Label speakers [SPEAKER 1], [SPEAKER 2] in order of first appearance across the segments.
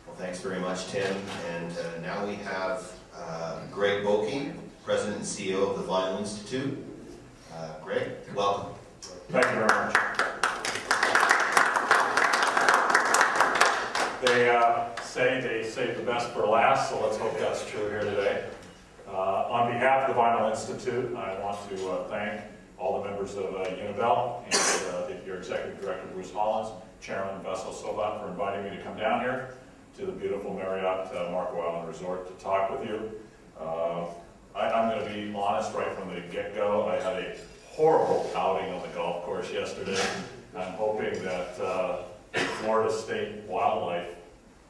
[SPEAKER 1] Well, thanks very much, Tim. And now we have Greg Bocchi, President and CEO of the Vinyl Institute. Greg, welcome.
[SPEAKER 2] Thank you very much. They say the best for last, so let's hope that's true here today. On behalf of the Vinyl Institute, I want to thank all the members of Uni-Bell and your Executive Director, Bruce Hollins, Chairman Vessel Sobat, for inviting me to come down here to the beautiful Marriott Marco Island Resort to talk with you. I'm going to be honest right from the get-go. I had a horrible outing on the golf course yesterday. I'm hoping that the Florida State Wildlife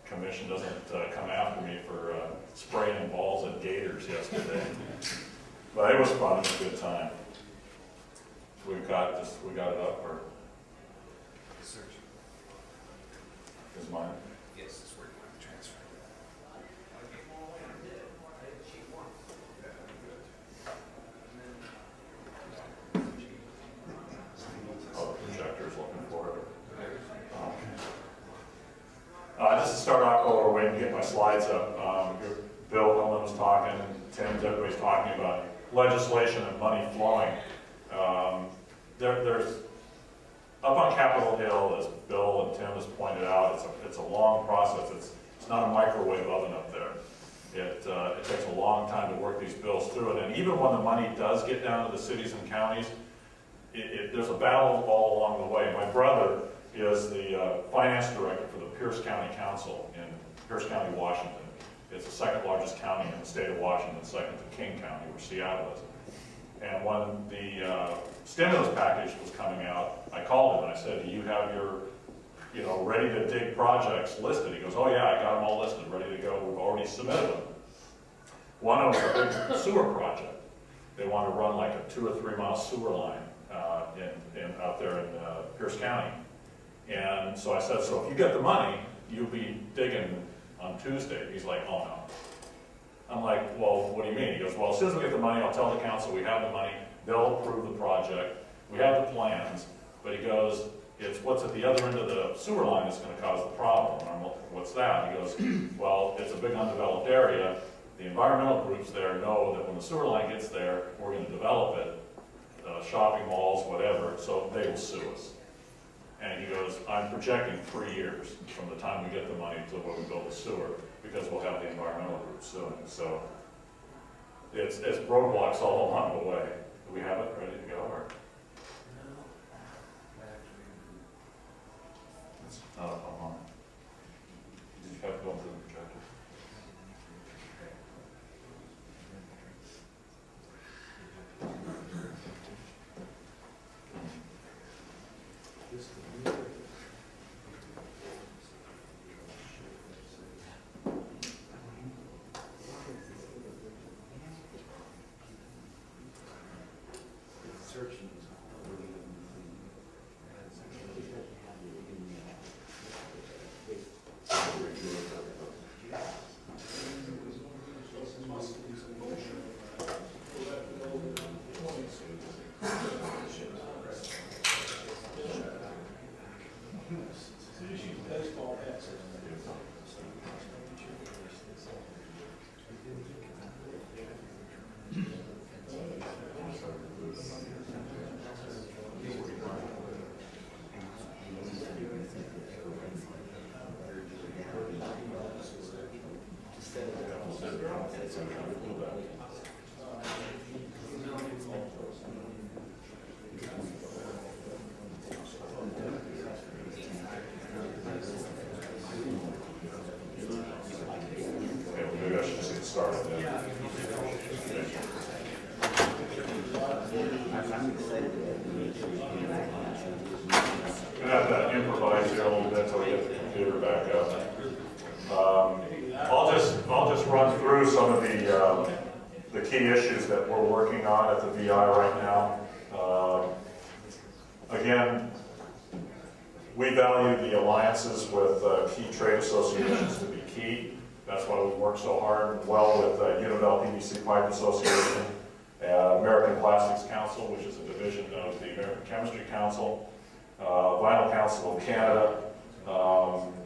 [SPEAKER 2] Commission doesn't come after me for spraying balls at gators yesterday. But it was fun. It was a good time. We got it up, or
[SPEAKER 3] Search.
[SPEAKER 2] is mine?
[SPEAKER 3] Yes, it's working on the transfer.
[SPEAKER 2] Oh, the projector's looking for it. Just to start off, while we're waiting to get my slides up, Bill Hillman was talking, Tim, everybody's talking about legislation and money flowing. There's up on Capitol Hill, as Bill and Tim has pointed out, it's a long process. It's not a microwave oven up there. It takes a long time to work these bills through it, and even when the money does get down to the cities and counties, there's a battle all along the way. My brother is the finance director for the Pierce County Council in Pierce County, Washington. It's the second largest county in the state of Washington, second to King County, where Seattle is. And when the stimulus package was coming out, I called him and I said, do you have your, ready to dig projects listed? He goes, oh yeah, I got them all listed, ready to go. We've already submitted them. One of them was a big sewer project. They want to run like a 2 or 3 mile sewer line out there in Pierce County. And so I said, so if you get the money, you'll be digging on Tuesday. He's like, oh no. I'm like, well, what do you mean? He goes, well, as soon as we get the money, I'll tell the council we have the money, they'll approve the project, we have the plans, but he goes, it's what's at the other end of the sewer line that's going to cause the problem. And I'm like, what's that? He goes, well, it's a big undeveloped area. The environmental groups there know that when the sewer line gets there, we're going to develop it, shopping malls, whatever, so they will sue us. And he goes, I'm projecting 3 years from the time we get the money to when we build the sewer, because we'll have the environmental group suing. So it's roadblocks all along the way. Do we have it ready to go? Or? It's not up online. Did you have to go into the projector? The key issues that we're working on at the VI right now. Again, we value the alliances with key trade associations to be key. That's why we work so hard and well with Uni-Bell PVC Pipe Association, American Plastics Council, which is a division of the American Chemistry Council, Vinyl Council of Canada,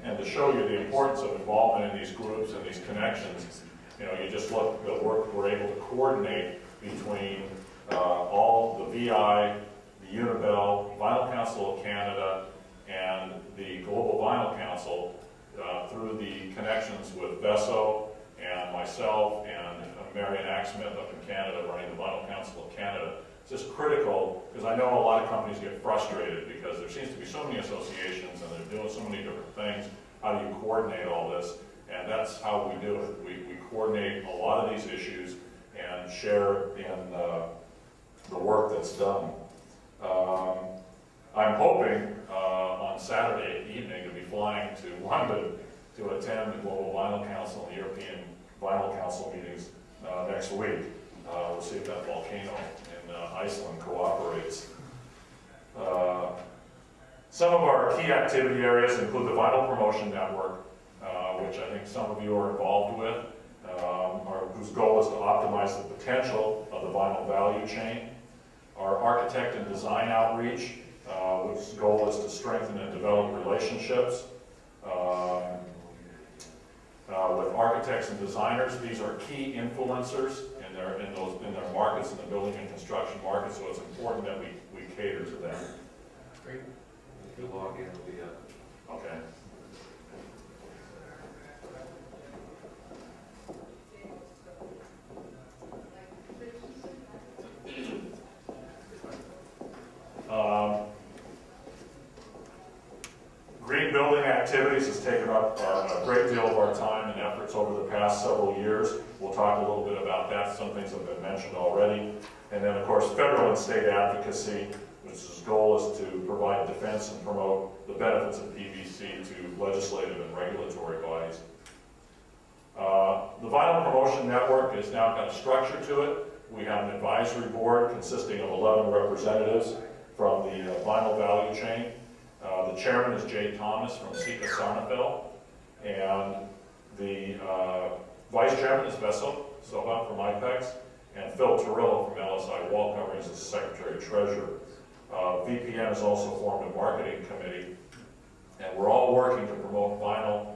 [SPEAKER 2] and to show you the importance of involvement in these groups and these connections. You know, you just look at the work we're able to coordinate between all the VI, the Uni-Bell, Vinyl Council of Canada, and the Global Vinyl Council through the connections with VESO and myself and Marion Axsmith up in Canada running the Vinyl Council of Canada. It's just critical, because I know a lot of companies get frustrated because there seems to be so many associations and they're doing so many different things. How do you coordinate all this? And that's how we do it. We coordinate a lot of these issues and share in the work that's done. I'm hoping on Saturday evening to be flying to London to attend the Global Vinyl Council and the European Vinyl Council meetings next week. We'll see if that volcano in Iceland cooperates. Some of our key activity areas include the Vinyl Promotion Network, which I think some of you are involved with, whose goal is to optimize the potential of the vinyl value chain. Our architect and design outreach, which goal is to strengthen and develop relationships with architects and designers. These are key influencers in their markets, in the building and construction market, so it's important that we cater to them.
[SPEAKER 3] Great. If you log in, it'll be up.
[SPEAKER 2] Okay. Green building activities has taken up a great deal of our time and efforts over the past several years. We'll talk a little bit about that. Some things have been mentioned already. And then, of course, federal and state advocacy, which goal is to provide defense and promote the benefits of PVC to legislative and regulatory bodies. The Vinyl Promotion Network has now got a structure to it. We have an advisory board consisting of 11 representatives from the vinyl value chain. The chairman is Jay Thomas from Sika Sarnafil, and the vice chairman is Vessel Soba from IPEX, and Phil Torillo from LSI Wall Coverings as secretary-treasurer. VPN has also formed a marketing committee, and we're all working to promote vinyl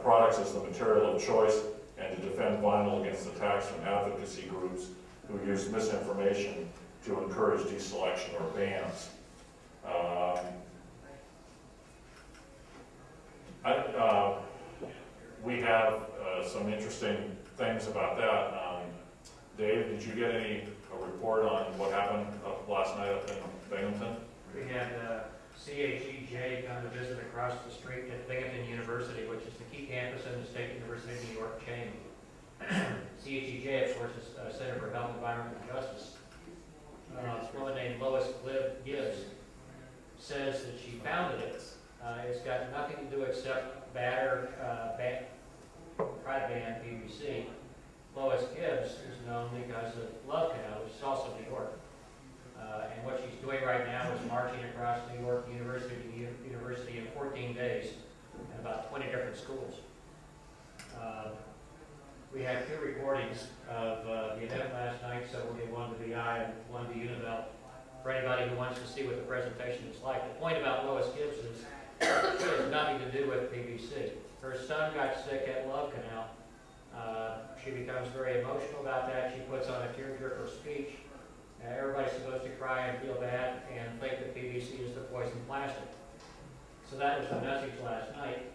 [SPEAKER 2] products as the material of choice and to defend vinyl against attacks from advocacy groups who use misinformation to encourage deselection or bans. We have some interesting things about that. Dave, did you get a report on what happened last night up in Binghamton?
[SPEAKER 4] We had CHEJ come to visit across the street at Binghamton University, which is the key campus in the State University of New York chain. CHEJ, of course, is Center for Health, Environment, and Justice. This woman named Lois Gibbs says that she founded it. It's got nothing to do except try to ban PVC. Lois Gibbs is known because of Love Canal, which is also New York. And what she's doing right now is marching across New York University to University in 14 days in about 20 different schools. We had 2 recordings of the event last night, so we'll get one to VI and one to Uni-Bell for anybody who wants to see what the presentation is like. The point about Lois Gibbs is it has nothing to do with PVC. Her son got sick at Love Canal. She becomes very emotional about that. She puts on a tearjerker speech. Everybody's supposed to cry and feel bad and think that PVC is the poison plastic. So that was the message last night.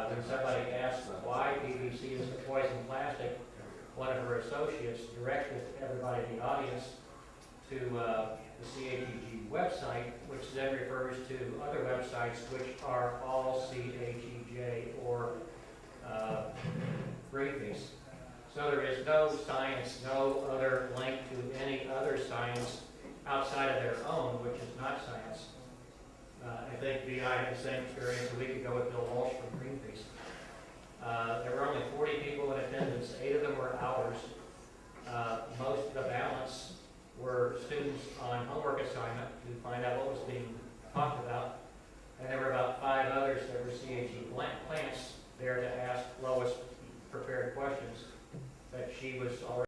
[SPEAKER 4] When somebody asked why PVC is the poison plastic, one of her associates directed everybody in the audience to the CHEG website, which then refers to other websites which are all CHEJ or Greenpeace. So there is no science, no other link to any other science outside of their own, which is not science. I think VI had the same experience a week ago with Bill Walsh from Greenpeace. There were only 40 people in attendance. 8 of them were ours. Most of the balance were students on homework assignment to find out what was being talked about. And there were about 5 others that were CHE plants there to ask Lois prepared questions that she was already